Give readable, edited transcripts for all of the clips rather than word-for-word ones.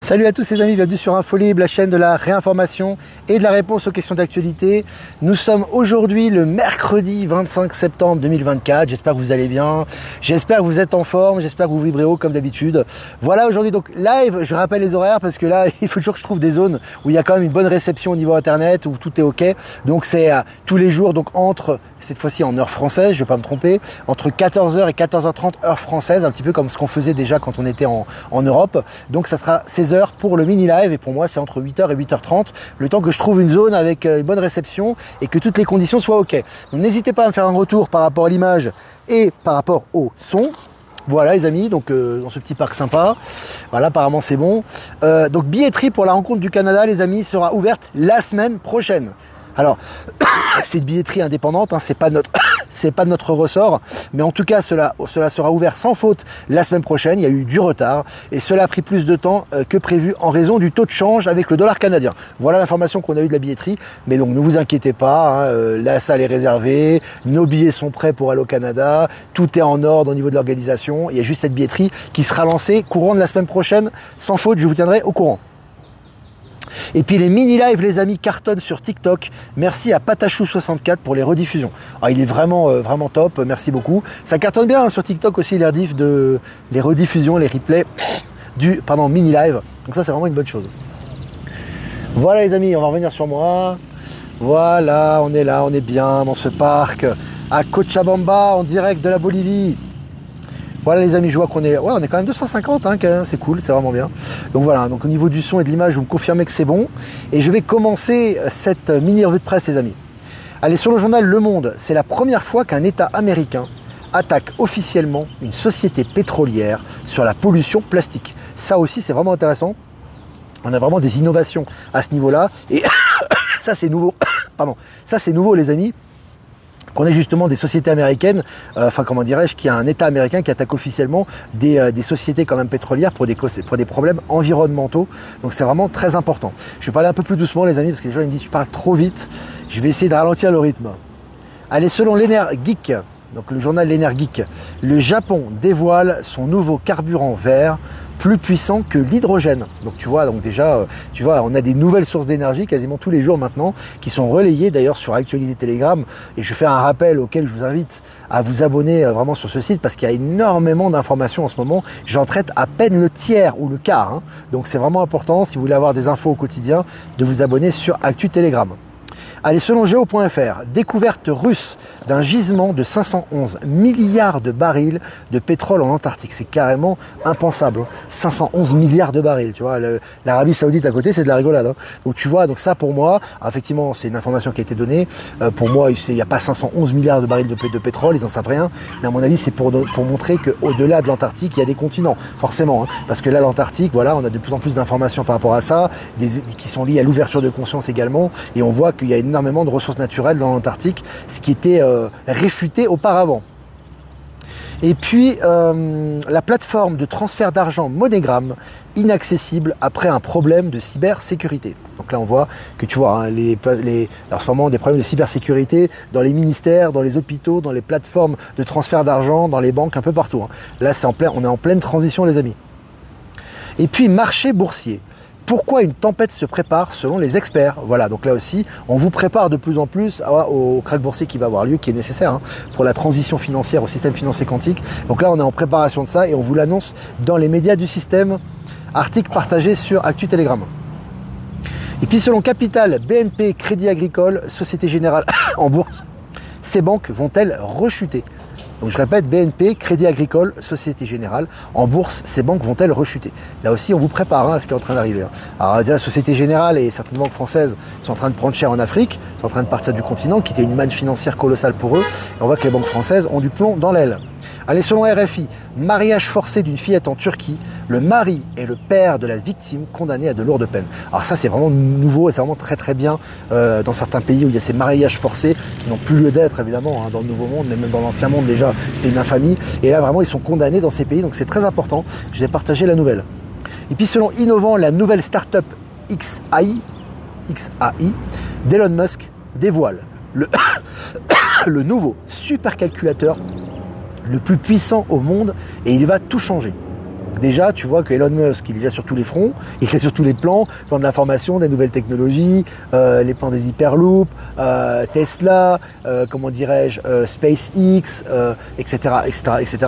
Salut à tous les amis, bienvenue sur Infolib, la chaîne de la réinformation et de la réponse aux questions d'actualité. Nous sommes aujourd'hui le mercredi 25 septembre 2024, j'espère que vous allez bien, j'espère que vous êtes en forme, j'espère que vous vibrez haut comme d'habitude. Voilà aujourd'hui donc live, je rappelle les horaires parce que là il faut toujours que je trouve des zones où il y a quand même une bonne réception au niveau internet, où tout est ok. Donc c'est tous les jours, donc entre, cette fois-ci en heure française, je ne vais pas me tromper, entre 14h et 14h30 heure française, un petit peu comme ce qu'on faisait déjà quand on était en Europe. Donc ça sera 16h pour le mini live et pour moi c'est entre 8h et 8h30, le temps que je trouve une zone avec une bonne réception et que toutes les conditions soient ok. Donc n'hésitez pas à me faire un retour par rapport à l'image et par rapport au son. Voilà les amis, donc dans ce petit parc sympa, voilà apparemment c'est bon. Donc billetterie pour la rencontre du Canada les amis sera ouverte la semaine prochaine. Alors, c'est une billetterie indépendante, hein, c'est pas de notre ressort, mais en tout cas, cela sera ouvert sans faute la semaine prochaine. Il y a eu du retard et cela a pris plus de temps que prévu en raison du taux de change avec le dollar canadien. Voilà l'information qu'on a eue de la billetterie, mais donc ne vous inquiétez pas, hein, la salle est réservée, nos billets sont prêts pour aller au Canada, tout est en ordre au niveau de l'organisation. Il y a juste cette billetterie qui sera lancée courant de la semaine prochaine, sans faute, je vous tiendrai au courant. Et puis les mini-lives, les amis, cartonnent sur TikTok. Merci à Patachou64 pour les rediffusions. Ah, il est vraiment top, merci beaucoup. Ça cartonne bien hein, sur TikTok aussi, les rediffusions, les replays du mini-live. Donc ça, c'est vraiment une bonne chose. Voilà les amis, on va revenir sur moi. Voilà, on est là, on est bien dans ce parc à Cochabamba, en direct de la Bolivie. Voilà les amis, je vois qu'on est, on est quand même 250, hein, c'est cool, c'est vraiment bien. Donc voilà, donc au niveau du son et de l'image, vous me confirmez que c'est bon. Et je vais commencer cette mini revue de presse les amis. Allez, sur le journal Le Monde, c'est la première fois qu'un État américain attaque officiellement une société pétrolière sur la pollution plastique. Ça aussi, c'est vraiment intéressant. On a vraiment des innovations à ce niveau-là. Et ça, c'est nouveau. Pardon. Ça, c'est nouveau les amis. Qu'on ait justement des sociétés américaines, comment dirais-je, qu'il y a un État américain qui attaque officiellement des sociétés quand même pétrolières pour des problèmes environnementaux. Donc c'est vraiment très important. Je vais parler un peu plus doucement les amis, parce que les gens ils me disent tu parles trop vite. Je vais essayer de ralentir le rythme. Allez, selon l'Energeek, donc le journal l'Energeek, le Japon dévoile son nouveau carburant vert plus puissant que l'hydrogène. Donc tu vois, donc déjà, on a des nouvelles sources d'énergie quasiment tous les jours maintenant qui sont relayées d'ailleurs sur Actualité Telegram. Et je fais un rappel auquel je vous invite à vous abonner vraiment sur ce site parce qu'il y a énormément d'informations en ce moment. J'en traite à peine le tiers ou le quart. Hein. Donc c'est vraiment important, si vous voulez avoir des infos au quotidien, de vous abonner sur Actu Telegram. Allez, selon Géo.fr, découverte russe d'un gisement de 511 milliards de barils de pétrole en Antarctique. C'est carrément impensable. 511 milliards de barils, tu vois. L'Arabie Saoudite à côté, c'est de la rigolade. Hein. Donc tu vois, donc ça pour moi, effectivement, c'est une information qui a été donnée. Pour moi, il n'y a pas 511 milliards de barils de pétrole, ils n'en savent rien. Mais à mon avis, c'est pour montrer qu'au-delà de l'Antarctique, il y a des continents, forcément. Hein. Parce que là, l'Antarctique, voilà, on a de plus en plus d'informations par rapport à ça, qui sont liées à l'ouverture de conscience également. Et on voit qu'il y a énormément de ressources naturelles dans l'Antarctique, ce qui était réfuté auparavant. Et puis la plateforme de transfert d'argent MoneyGram inaccessible après un problème de cybersécurité. Donc là on voit que tu vois hein, alors, ce moment des problèmes de cybersécurité dans les ministères, dans les hôpitaux, dans les plateformes de transfert d'argent, dans les banques, un peu partout. Hein. Là on est en pleine transition les amis. Et puis marché boursier. Pourquoi une tempête se prépare selon les experts? Voilà, donc là aussi, on vous prépare de plus en plus au crack boursier qui va avoir lieu, qui est nécessaire hein, pour la transition financière au système financier quantique. Donc là, on est en préparation de ça et on vous l'annonce dans les médias du système, article partagé sur Actu Telegram. Et puis selon Capital, BNP, Crédit Agricole, Société Générale en bourse, ces banques vont-elles rechuter? Donc je répète, BNP, Crédit Agricole, Société Générale, en bourse, ces banques vont-elles rechuter? Là aussi, on vous prépare hein, à ce qui est en train d'arriver. Hein. Alors déjà, Société Générale et certaines banques françaises sont en train de prendre cher en Afrique, sont en train de partir du continent, qui était une manne financière colossale pour eux. Et on voit que les banques françaises ont du plomb dans l'aile. Allez, selon RFI, mariage forcé d'une fillette en Turquie, le mari et le père de la victime condamnés à de lourdes peines. Alors ça, c'est vraiment nouveau et c'est vraiment très très bien dans certains pays où il y a ces mariages forcés qui n'ont plus lieu d'être évidemment hein, dans le Nouveau Monde, mais même dans l'Ancien Monde déjà, c'était une infamie. Et là, vraiment, ils sont condamnés dans ces pays, donc c'est très important. Je vais partager la nouvelle. Et puis, selon Innovant, la nouvelle start-up XAI d'Elon Musk dévoile le nouveau supercalculateur le plus puissant au monde et il va tout changer. déjà, tu vois que Elon Musk, il est déjà sur tous les fronts, il est sur tous les plans de l'information, des nouvelles technologies, les plans des hyperloops, Tesla, comment dirais-je, SpaceX, etc., etc., etc.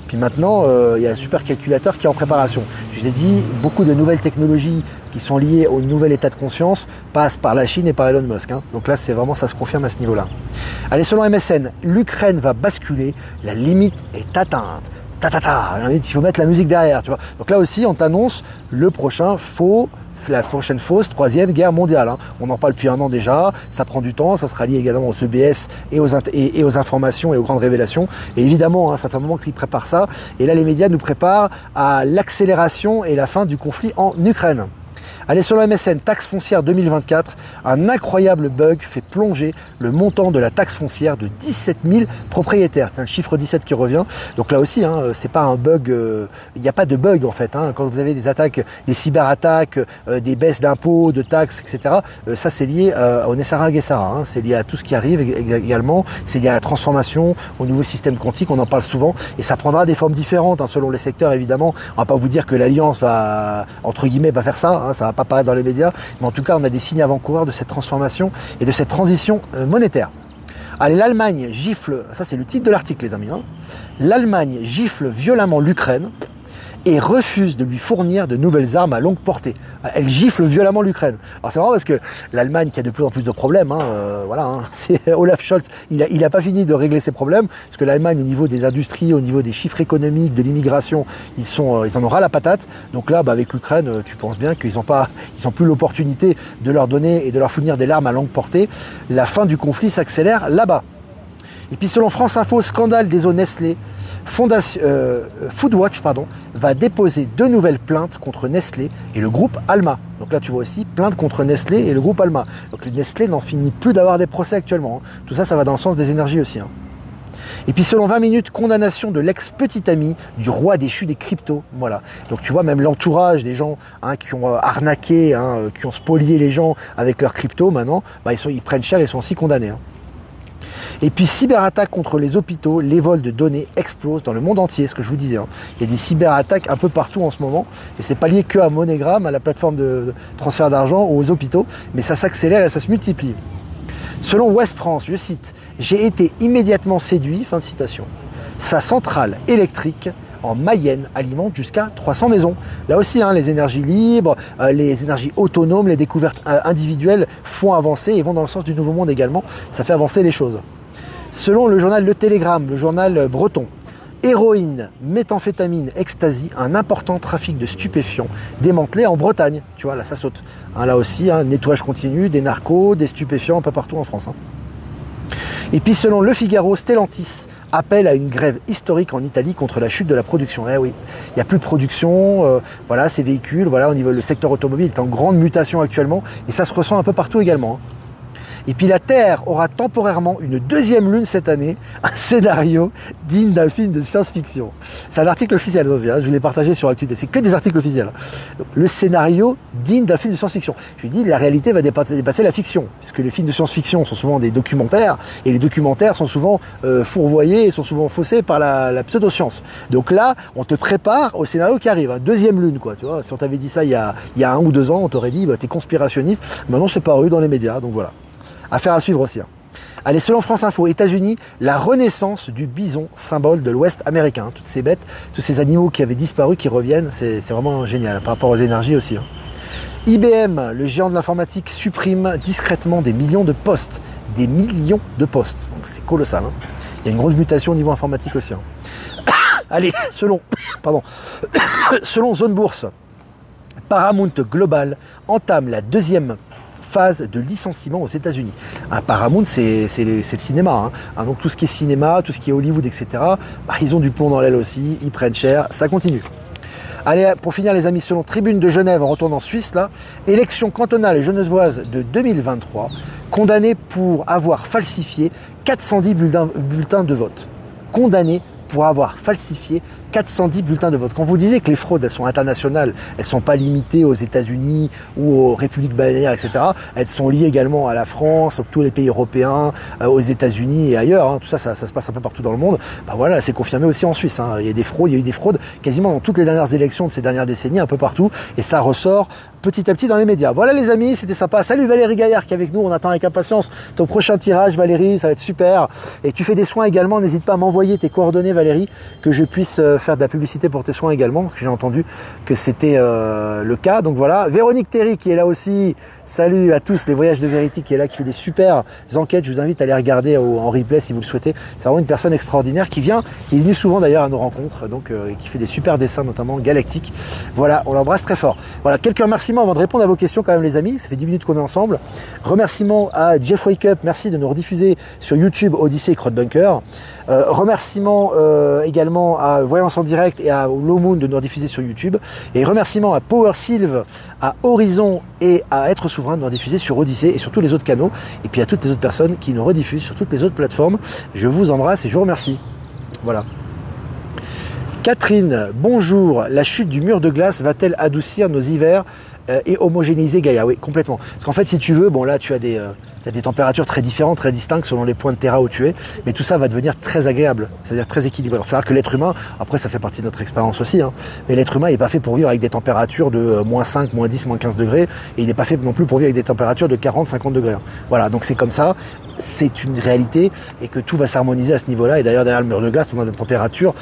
Puis maintenant, il y a un supercalculateur qui est en préparation. Je l'ai dit, beaucoup de nouvelles technologies qui sont liées au nouvel état de conscience passent par la Chine et par Elon Musk. Hein. Donc là, c'est vraiment, ça se confirme à ce niveau-là. Allez, selon MSN, l'Ukraine va basculer, la limite est atteinte. Il faut mettre la musique derrière, tu vois. Donc là aussi, on t'annonce la prochaine fausse troisième guerre mondiale. Hein. On en parle depuis un an déjà, ça prend du temps, ça sera lié également aux EBS et aux informations et aux grandes révélations. Et évidemment, hein, ça fait un moment qu'ils préparent ça. Et là, les médias nous préparent à l'accélération et la fin du conflit en Ukraine. Allez, sur le MSN, taxe foncière 2024, un incroyable bug fait plonger le montant de la taxe foncière de 17 000 propriétaires. C'est le chiffre 17 qui revient. Donc là aussi, hein, c'est pas un bug, il n'y a pas de bug en fait. Hein. Quand vous avez des attaques, des cyberattaques, des baisses d'impôts, de taxes, etc., ça c'est lié au Nessara Guessara. Hein. C'est lié à tout ce qui arrive également. C'est lié à la transformation, au nouveau système quantique, on en parle souvent. Et ça prendra des formes différentes hein, selon les secteurs évidemment. On va pas vous dire que l'Alliance va, entre guillemets, va faire ça. Hein, ça va pas apparaître dans les médias, mais en tout cas on a des signes avant-coureurs de cette transformation et de cette transition monétaire. Allez, l'Allemagne gifle, ça c'est le titre de l'article les amis, hein. L'Allemagne gifle violemment l'Ukraine et refuse de lui fournir de nouvelles armes à longue portée. Elle gifle violemment l'Ukraine. Alors c'est marrant parce que l'Allemagne qui a de plus en plus de problèmes, hein, voilà, hein, c'est Olaf Scholz, il a pas fini de régler ses problèmes, parce que l'Allemagne au niveau des industries, au niveau des chiffres économiques, de l'immigration, ils en ont ras la patate. Donc là, avec l'Ukraine, tu penses bien qu'ils ont plus l'opportunité de leur donner et de leur fournir des armes à longue portée. La fin du conflit s'accélère là-bas. Et puis selon France Info, scandale des eaux Nestlé, Foodwatch va déposer 2 nouvelles plaintes contre Nestlé et le groupe Alma. Donc là tu vois aussi plainte contre Nestlé et le groupe Alma. Donc le Nestlé n'en finit plus d'avoir des procès actuellement. Hein. Tout ça, ça va dans le sens des énergies aussi. Hein. Et puis selon 20 minutes, condamnation de l'ex-petit ami du roi déchu des cryptos. Voilà. Donc tu vois même l'entourage des gens hein, qui ont arnaqué, hein, qui ont spolié les gens avec leurs cryptos maintenant, bah, ils prennent cher et sont aussi condamnés. Hein. Et puis cyberattaques contre les hôpitaux, les vols de données explosent dans le monde entier, ce que je vous disais. Hein. Il y a des cyberattaques un peu partout en ce moment, et c'est pas lié que à MoneyGram, à la plateforme de transfert d'argent ou aux hôpitaux, mais ça s'accélère et ça se multiplie. Selon Ouest France, je cite, « J'ai été immédiatement séduit », fin de citation. Sa centrale électrique en Mayenne alimente jusqu'à 300 maisons. Là aussi, hein, les énergies libres, les énergies autonomes, les découvertes individuelles font avancer et vont dans le sens du nouveau monde également. Ça fait avancer les choses. Selon le journal Le Télégramme, le journal breton, héroïne, méthamphétamine, ecstasy, un important trafic de stupéfiants démantelé en Bretagne. Tu vois, là ça saute. Hein, là aussi, hein, nettoyage continu, des narcos, des stupéfiants un peu partout en France. Hein. Et puis selon Le Figaro, Stellantis appelle à une grève historique en Italie contre la chute de la production. Eh oui, il n'y a plus de production, voilà, ces véhicules, voilà, au niveau du secteur automobile est en grande mutation actuellement et ça se ressent un peu partout également. Hein. Et puis la Terre aura temporairement une 2e lune cette année, un scénario digne d'un film de science-fiction. C'est un article officiel aussi, hein, je l'ai partagé sur Actualité, c'est que des articles officiels. Le scénario digne d'un film de science-fiction. Je lui dis, la réalité va dépasser la fiction, puisque les films de science-fiction sont souvent des documentaires, et les documentaires sont souvent fourvoyés et sont souvent faussés par la pseudo-science. Donc là, on te prépare au scénario qui arrive, hein, 2e lune, quoi. Tu vois, si on t'avait dit ça il y a 1 ou 2 ans, on t'aurait dit, bah, t'es conspirationniste. Maintenant, c'est paru dans les médias, donc voilà. Affaire à suivre aussi. Hein. Allez, selon France Info, États-Unis, la renaissance du bison, symbole de l'Ouest américain. Toutes ces bêtes, tous ces animaux qui avaient disparu, qui reviennent, c'est vraiment génial par rapport aux énergies aussi. Hein. IBM, le géant de l'informatique, supprime discrètement des millions de postes. Des millions de postes. Donc c'est colossal. Hein. Il y a une grosse mutation au niveau informatique aussi. Hein. Allez, selon Zone Bourse, Paramount Global entame la 2e phase de licenciement aux États-Unis. Paramount, c'est le cinéma. Hein. Donc tout ce qui est cinéma, tout ce qui est Hollywood, etc., bah, ils ont du plomb dans l'aile aussi, ils prennent cher, ça continue. Allez, pour finir les amis, selon Tribune de Genève, en retournant en Suisse, là, élection cantonale genevoise de 2023, condamné pour avoir falsifié 410 bulletins de vote. Condamné pour avoir falsifié 410 bulletins de vote. Quand vous disiez que les fraudes, elles sont internationales, elles ne sont pas limitées aux États-Unis ou aux républiques balnéaires, etc. Elles sont liées également à la France, à tous les pays européens, aux États-Unis et ailleurs. Hein. Tout ça, ça se passe un peu partout dans le monde. Bah voilà, c'est confirmé aussi en Suisse. Hein. Il y a eu des fraudes quasiment dans toutes les dernières élections de ces dernières décennies, un peu partout. Et ça ressort petit à petit dans les médias. Voilà les amis, c'était sympa. Salut Valérie Gaillard qui est avec nous, on attend avec impatience ton prochain tirage Valérie, ça va être super. Et tu fais des soins également, n'hésite pas à m'envoyer tes coordonnées Valérie, que je puisse faire de la publicité pour tes soins également. J'ai entendu que c'était le cas, donc voilà. Véronique Théry qui est là aussi, salut à tous, les voyages de vérité qui est là, qui fait des super enquêtes, je vous invite à les regarder en replay si vous le souhaitez. C'est vraiment une personne extraordinaire qui est venue souvent d'ailleurs à nos rencontres, donc qui fait des super dessins notamment galactiques. Voilà, on l'embrasse très fort. Voilà, quelques remerciements avant de répondre à vos questions quand même les amis, ça fait 10 minutes qu'on est ensemble. Remerciements à Jeff Wake Up, merci de nous rediffuser sur YouTube Odyssey et Crowdbunker. Remerciements également à Voyance en direct et à Low Moon de nous rediffuser sur YouTube. Et remerciements à Power Sylve, à Horizon et à Être Souverain de nous rediffuser sur Odyssey et sur tous les autres canaux. Et puis à toutes les autres personnes qui nous rediffusent sur toutes les autres plateformes. Je vous embrasse et je vous remercie. Voilà. Catherine, bonjour. La chute du mur de glace va-t-elle adoucir nos hivers et homogénéiser Gaïa? Oui, complètement. Parce qu'en fait, si tu veux, bon là, tu as des températures très différentes, très distinctes selon les points de terra où tu es, mais tout ça va devenir très agréable, c'est-à-dire très équilibré. Il faut savoir que l'être humain, après ça fait partie de notre expérience aussi, hein, mais l'être humain n'est pas fait pour vivre avec des températures de moins 5, moins 10, moins 15 degrés, et il n'est pas fait non plus pour vivre avec des températures de 40, 50 degrés. Hein. Voilà, donc c'est comme ça, c'est une réalité, et que tout va s'harmoniser à ce niveau-là, et d'ailleurs derrière le mur de glace, on a des températures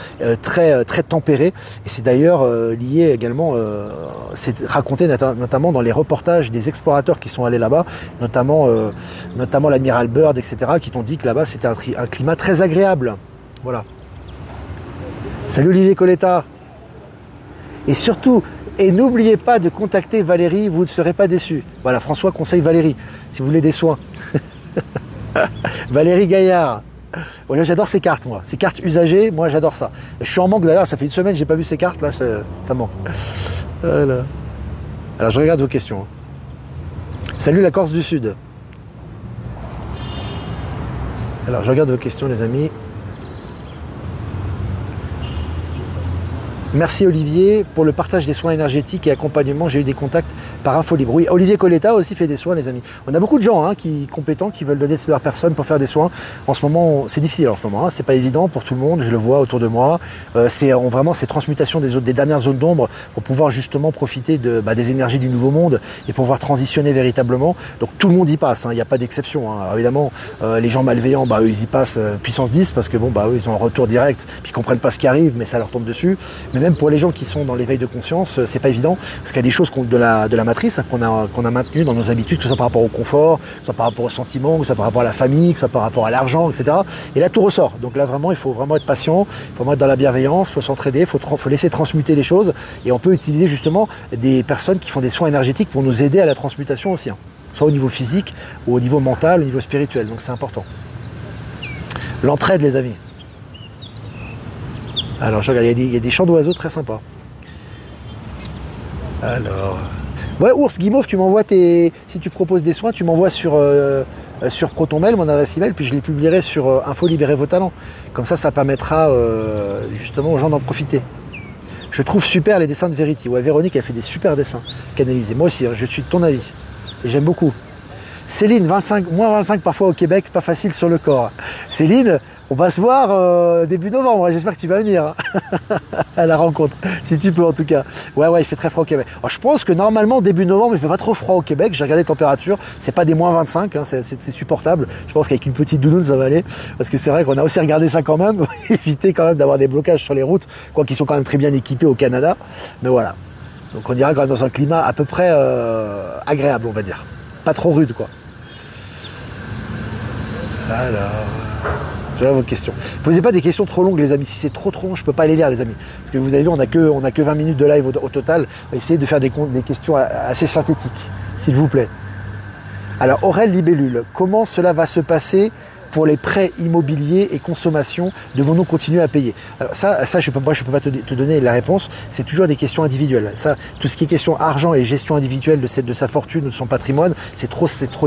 très tempérées, et c'est d'ailleurs lié également, c'est raconté notamment dans les reportages des explorateurs qui sont allés là-bas, notamment l'amiral Byrd, etc., qui t'ont dit que là-bas c'était un climat très agréable. Voilà. Salut Olivier Coletta. Et surtout, n'oubliez pas de contacter Valérie, vous ne serez pas déçus. Voilà, François conseille Valérie, si vous voulez des soins. Valérie Gaillard. Ouais, j'adore ces cartes, moi. Ces cartes usagées, moi j'adore ça. Et je suis en manque d'ailleurs, ça fait une semaine que j'ai pas vu ces cartes, là, ça manque. Voilà. Alors je regarde vos questions. Salut la Corse du Sud. Alors, je regarde vos questions, les amis. Merci Olivier pour le partage des soins énergétiques et accompagnement. J'ai eu des contacts par Infolibre. Oui, Olivier Coletta aussi fait des soins, les amis. On a beaucoup de gens compétents qui veulent donner de leur personne pour faire des soins. En ce moment, c'est difficile en ce moment. C'est pas évident pour tout le monde. Je le vois autour de moi. C'est vraiment ces transmutations des dernières zones d'ombre pour pouvoir justement profiter des énergies du nouveau monde et pouvoir transitionner véritablement. Donc tout le monde y passe. Il n'y a pas d'exception. Alors évidemment, les gens malveillants, eux, ils y passent puissance 10 parce que eux, ils ont un retour direct, puis ils comprennent pas ce qui arrive, mais ça leur tombe dessus. Mais même pour les gens qui sont dans l'éveil de conscience, c'est pas évident, parce qu'il y a des choses de la matrice qu'on a maintenues dans nos habitudes, que ce soit par rapport au confort, que ce soit par rapport au sentiment, que ce soit par rapport à la famille, que ce soit par rapport à l'argent, etc. Et là, tout ressort. Donc là, vraiment, il faut vraiment être patient, il faut vraiment être dans la bienveillance, il faut s'entraider, il faut laisser transmuter les choses. Et on peut utiliser justement des personnes qui font des soins énergétiques pour nous aider à la transmutation aussi, soit au niveau physique, ou au niveau mental, au niveau spirituel. Donc c'est important. L'entraide, les amis. Alors, je regarde, il y a des chants d'oiseaux très sympas. Alors... Ouais, Ours, Guimauve, tu m'envoies si tu proposes des soins, tu m'envoies sur ProtonMail, mon adresse email, puis je les publierai sur Info Libérer vos talents. Comme ça permettra justement aux gens d'en profiter. Je trouve super les dessins de Verity. Ouais, Véronique a fait des super dessins canalisés. Moi aussi, je suis de ton avis. Et j'aime beaucoup. Céline, moins 25 parfois au Québec, pas facile sur le corps. Céline, on va se voir début novembre, j'espère que tu vas venir à la rencontre, si tu peux en tout cas. Ouais, il fait très froid au Québec. Alors, je pense que normalement, début novembre, il fait pas trop froid au Québec. J'ai regardé les températures, c'est pas des moins 25, c'est supportable. Je pense qu'avec une petite doudoune, ça va aller. Parce que c'est vrai qu'on a aussi regardé ça quand même, pour éviter quand même d'avoir des blocages sur les routes, quoi qu'ils sont quand même très bien équipés au Canada. Mais voilà. Donc on ira quand même dans un climat à peu près agréable, on va dire. Pas trop rude, quoi. Alors... je regarde vos questions. Posez pas des questions trop longues, les amis. Si c'est trop long, je peux pas les lire, les amis. Parce que vous avez vu, on a que 20 minutes de live au total. On va essayer de faire des questions assez synthétiques, s'il vous plaît. Alors, Aurel Libellule, comment cela va se passer pour les prêts immobiliers et consommation, devons-nous continuer à payer? Alors ça je peux pas te donner la réponse, c'est toujours des questions individuelles. Ça, tout ce qui est question argent et gestion individuelle de sa fortune ou de son patrimoine, c'est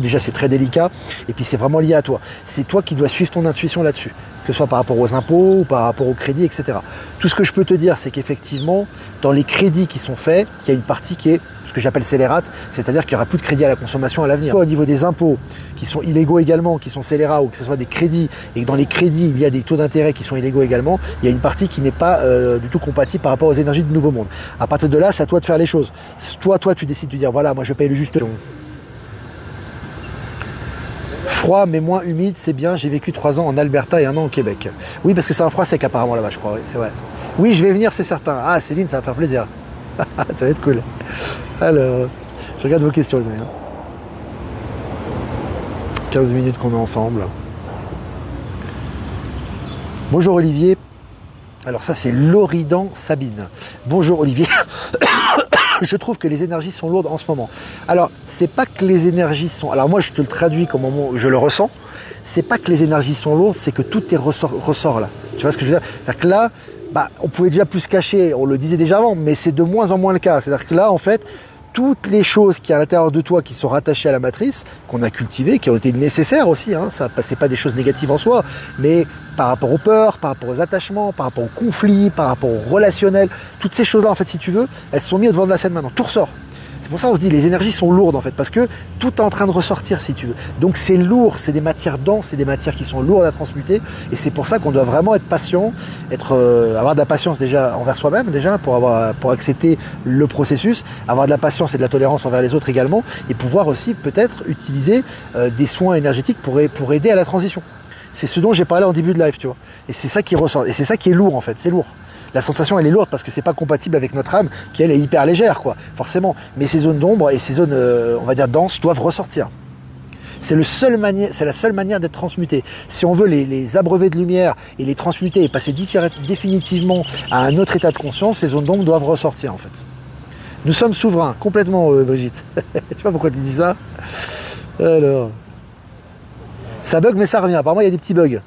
déjà c'est très délicat, et puis c'est vraiment lié à toi. C'est toi qui dois suivre ton intuition là-dessus, que ce soit par rapport aux impôts ou par rapport au crédit, etc. Tout ce que je peux te dire, c'est qu'effectivement, dans les crédits qui sont faits, il y a une partie qui est ce que j'appelle scélérate, c'est-à-dire qu'il n'y aura plus de crédit à la consommation à l'avenir. Au niveau des impôts, qui sont illégaux également, qui sont scélérats, ou que ce soit des crédits, et que dans les crédits, il y a des taux d'intérêt qui sont illégaux également, il y a une partie qui n'est pas du tout compatible par rapport aux énergies du Nouveau Monde. À partir de là, c'est à toi de faire les choses. Toi, tu décides de dire, voilà, moi je paye le juste. Froid mais moins humide, c'est bien, j'ai vécu 3 ans en Alberta et 1 an au Québec. Oui, parce que c'est un froid sec apparemment là-bas, je crois, oui, c'est vrai. Oui, je vais venir, c'est certain. Ah, Céline, ça va faire plaisir. Ça va être cool. Alors, je regarde vos questions, les amis. 15 minutes qu'on est ensemble. Bonjour Olivier. Alors ça, c'est Loridan Sabine. Bonjour Olivier. Je trouve que les énergies sont lourdes en ce moment. Alors, c'est pas que les énergies sont... Alors moi, je te le traduis comme je le ressens. C'est pas que les énergies sont lourdes, c'est que tout est ressort là. Tu vois ce que je veux dire? C'est-à-dire que là, on pouvait déjà plus se cacher, on le disait déjà avant, mais c'est de moins en moins le cas. C'est-à-dire que là, en fait, toutes les choses qui à l'intérieur de toi, qui sont rattachées à la matrice, qu'on a cultivées, qui ont été nécessaires aussi, hein, ça c'est pas des choses négatives en soi, mais par rapport aux peurs, par rapport aux attachements, par rapport aux conflits, par rapport aux relationnels, toutes ces choses-là, en fait, si tu veux, elles sont mises au devant de la scène maintenant, tout ressort. C'est pour ça qu'on se dit les énergies sont lourdes en fait, parce que tout est en train de ressortir si tu veux. Donc c'est lourd, c'est des matières denses, c'est des matières qui sont lourdes à transmuter, et c'est pour ça qu'on doit vraiment être patient, avoir de la patience déjà envers soi-même déjà pour accepter le processus, avoir de la patience et de la tolérance envers les autres également, et pouvoir aussi peut-être utiliser des soins énergétiques pour aider à la transition. C'est ce dont j'ai parlé en début de live, tu vois. Et c'est ça qui ressort, et c'est ça qui est lourd en fait, c'est lourd. La sensation elle est lourde parce que c'est pas compatible avec notre âme qui elle est hyper légère quoi, forcément. Mais ces zones d'ombre et ces zones on va dire denses doivent ressortir. C'est la seule manière d'être transmuté. Si on veut les abreuver de lumière et les transmuter et passer définitivement à un autre état de conscience, ces zones d'ombre doivent ressortir en fait. Nous sommes souverains, complètement Brigitte. Tu vois pourquoi tu dis ça? Alors, ça bug mais ça revient. Apparemment il y a des petits bugs.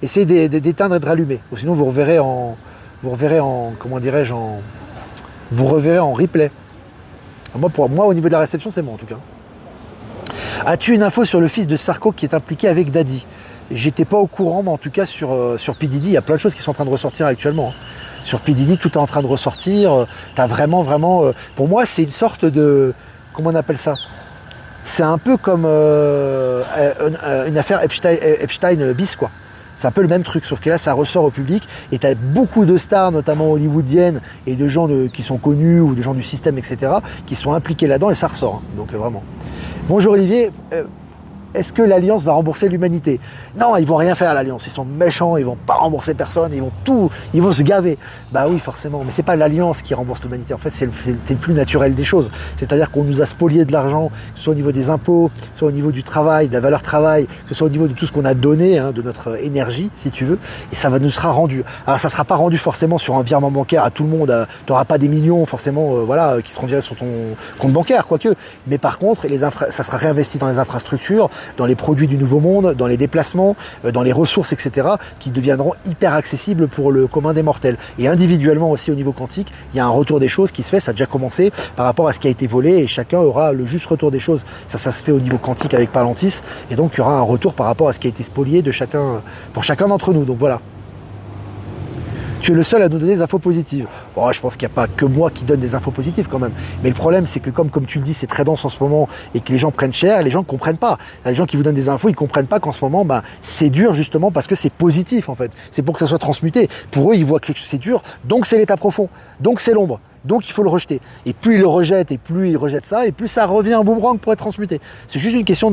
Essayez d'éteindre et de rallumer. Ou sinon vous reverrez en comment dirais-je, vous reverrez en replay. Pour moi, au niveau de la réception, c'est bon en tout cas. As-tu une info sur le fils de Sarko qui est impliqué avec Daddy? J'étais pas au courant, mais en tout cas sur P. Diddy, il y a plein de choses qui sont en train de ressortir actuellement. Sur P. Diddy, tout est en train de ressortir. T'as vraiment, pour moi, c'est une sorte de, comment on appelle ça? C'est un peu comme une affaire Epstein bis quoi. C'est un peu le même truc, sauf que là, ça ressort au public et tu as beaucoup de stars, notamment hollywoodiennes, et de gens qui sont connus ou des gens du système, etc., qui sont impliqués là-dedans et ça ressort. Hein. Donc vraiment. Bonjour Olivier. Est-ce que l'Alliance va rembourser l'humanité? Non, ils vont rien faire l'Alliance, ils sont méchants, ils vont pas rembourser personne, ils vont se gaver. Bah oui, forcément, mais c'est pas l'Alliance qui rembourse l'humanité, en fait c'est le plus naturel des choses. C'est-à-dire qu'on nous a spolié de l'argent, que ce soit au niveau des impôts, que ce soit au niveau du travail, de la valeur travail, que ce soit au niveau de tout ce qu'on a donné, hein, de notre énergie, si tu veux, et ça nous sera rendu. Alors ça sera pas rendu forcément sur un virement bancaire à tout le monde, tu n'auras pas des millions forcément qui seront virés sur ton compte bancaire, quoique, mais par contre, ça sera réinvesti dans les infrastructures, dans les produits du Nouveau Monde, dans les déplacements, dans les ressources, etc., qui deviendront hyper accessibles pour le commun des mortels. Et individuellement aussi au niveau quantique, il y a un retour des choses qui se fait, ça a déjà commencé par rapport à ce qui a été volé et chacun aura le juste retour des choses. Ça se fait au niveau quantique avec Palantis et donc il y aura un retour par rapport à ce qui a été spolié pour chacun d'entre nous. Donc voilà. Tu es le seul à nous donner des infos positives. Bon, je pense qu'il n'y a pas que moi qui donne des infos positives quand même. Mais le problème, c'est que comme tu le dis, c'est très dense en ce moment et que les gens prennent cher, les gens ne comprennent pas. Les gens qui vous donnent des infos, ils ne comprennent pas qu'en ce moment, c'est dur justement parce que c'est positif en fait. C'est pour que ça soit transmuté. Pour eux, ils voient que c'est dur, donc c'est l'état profond, donc c'est l'ombre. Donc il faut le rejeter. Et plus ils le rejettent et plus ils rejettent ça, et plus ça revient en boomerang pour être transmuté. C'est juste une question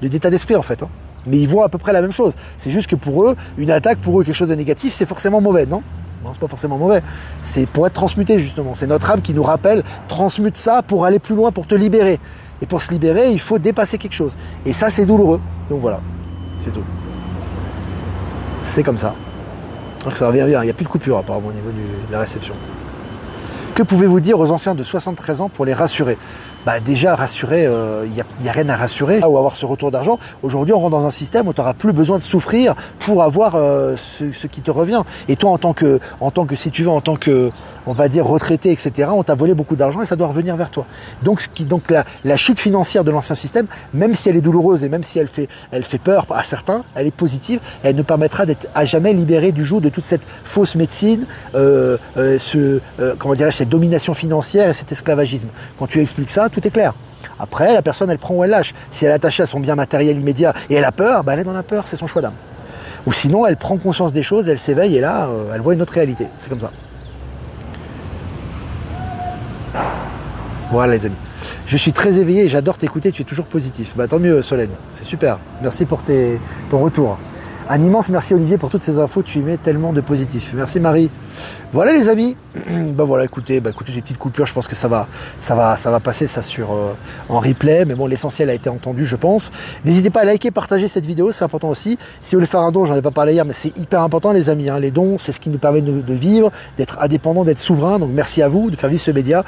d'état d'esprit en fait. Hein. Mais ils voient à peu près la même chose. C'est juste que pour eux, une attaque, pour eux, quelque chose de négatif, c'est forcément mauvais, non? Non, c'est pas forcément mauvais. C'est pour être transmuté, justement. C'est notre âme qui nous rappelle, transmute ça pour aller plus loin, pour te libérer. Et pour se libérer, il faut dépasser quelque chose. Et ça, c'est douloureux. Donc voilà, c'est tout. C'est comme ça. Donc ça revient bien. Il n'y a plus de coupure, apparemment, au niveau de la réception. Que pouvez-vous dire aux anciens de 73 ans pour les rassurer? bah déjà rassurer, y a rien à rassurer ou avoir ce retour d'argent. Aujourd'hui, on rentre dans un système où tu n'auras plus besoin de souffrir pour avoir ce qui te revient. Et toi, en tant que si tu veux, en tant que, on va dire, retraité, etc., on t'a volé beaucoup d'argent et ça doit revenir vers toi. Donc, la chute financière de l'ancien système, même si elle est douloureuse et même si elle fait peur à certains, elle est positive, elle nous permettra d'être à jamais libérés du joug de toute cette fausse médecine, comment dirais-je, cette domination financière et cet esclavagisme. Quand tu expliques ça, tout est clair. Après, la personne, elle prend ou elle lâche. Si elle est attachée à son bien matériel immédiat et elle a peur, bah elle est dans la peur, c'est son choix d'âme. Ou sinon, elle prend conscience des choses, elle s'éveille et là, elle voit une autre réalité. C'est comme ça. Voilà les amis. Je suis très éveillé et j'adore t'écouter, tu es toujours positif. Bah tant mieux Solène, c'est super. Merci pour ton retour. Un immense merci Olivier pour toutes ces infos, tu y mets tellement de positif. Merci Marie. Voilà les amis. Voilà, écoutez, ces petites coupures, je pense que ça va passer ça sur en replay, mais bon, l'essentiel a été entendu, je pense. N'hésitez pas à liker, partager cette vidéo, c'est important aussi. Si vous voulez faire un don, j'en ai pas parlé hier, mais c'est hyper important les amis. Les dons, c'est ce qui nous permet de vivre, d'être indépendant, d'être souverain. Donc merci à vous de faire vivre ce média.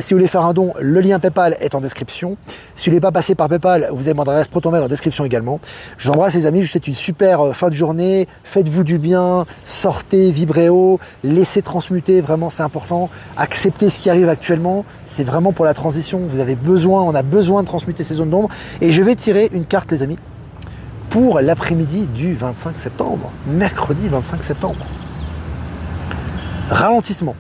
Si vous voulez faire un don, le lien PayPal est en description. Si vous voulez pas passer par PayPal, vous avez mon adresse Protonmail en description également. Je vous embrasse les amis, je vous souhaite une super fin de journée. Faites-vous du bien, sortez, vibrez haut, laissez transmuter, vraiment c'est important. Accepter ce qui arrive actuellement, c'est vraiment pour la transition. On a besoin de transmuter ces zones d'ombre. Et je vais tirer une carte les amis pour l'après-midi du 25 septembre, mercredi 25 septembre. Ralentissement.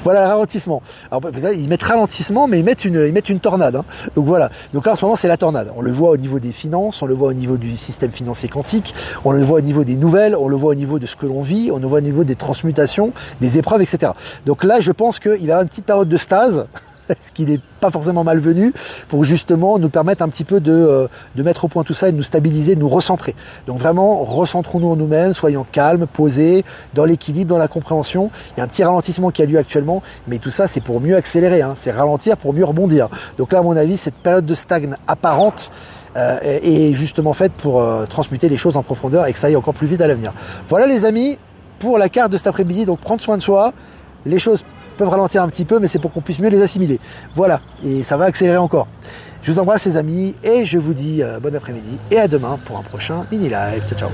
Voilà, ralentissement. Alors, ils mettent ralentissement, mais ils mettent une tornade. Hein. Donc voilà. Donc là, en ce moment, c'est la tornade. On le voit au niveau des finances, on le voit au niveau du système financier quantique, on le voit au niveau des nouvelles, on le voit au niveau de ce que l'on vit, on le voit au niveau des transmutations, des épreuves, etc. Donc là, je pense qu'il va y avoir une petite période de stase, ce qui n'est pas forcément malvenu, pour justement nous permettre un petit peu de mettre au point tout ça et de nous stabiliser, de nous recentrer. Donc vraiment, recentrons-nous en nous-mêmes, soyons calmes, posés, dans l'équilibre, dans la compréhension. Il y a un petit ralentissement qui a lieu actuellement, mais tout ça, c'est pour mieux accélérer, hein. C'est ralentir pour mieux rebondir. Donc là, à mon avis, cette période de stagne apparente est justement faite pour transmuter les choses en profondeur et que ça aille encore plus vite à l'avenir. Voilà les amis, pour la carte de cet après-midi, donc prendre soin de soi, les choses peuvent ralentir un petit peu, mais c'est pour qu'on puisse mieux les assimiler. Voilà, et ça va accélérer encore. Je vous embrasse les amis, et je vous dis bon après-midi, et à demain pour un prochain mini-live. Ciao, ciao.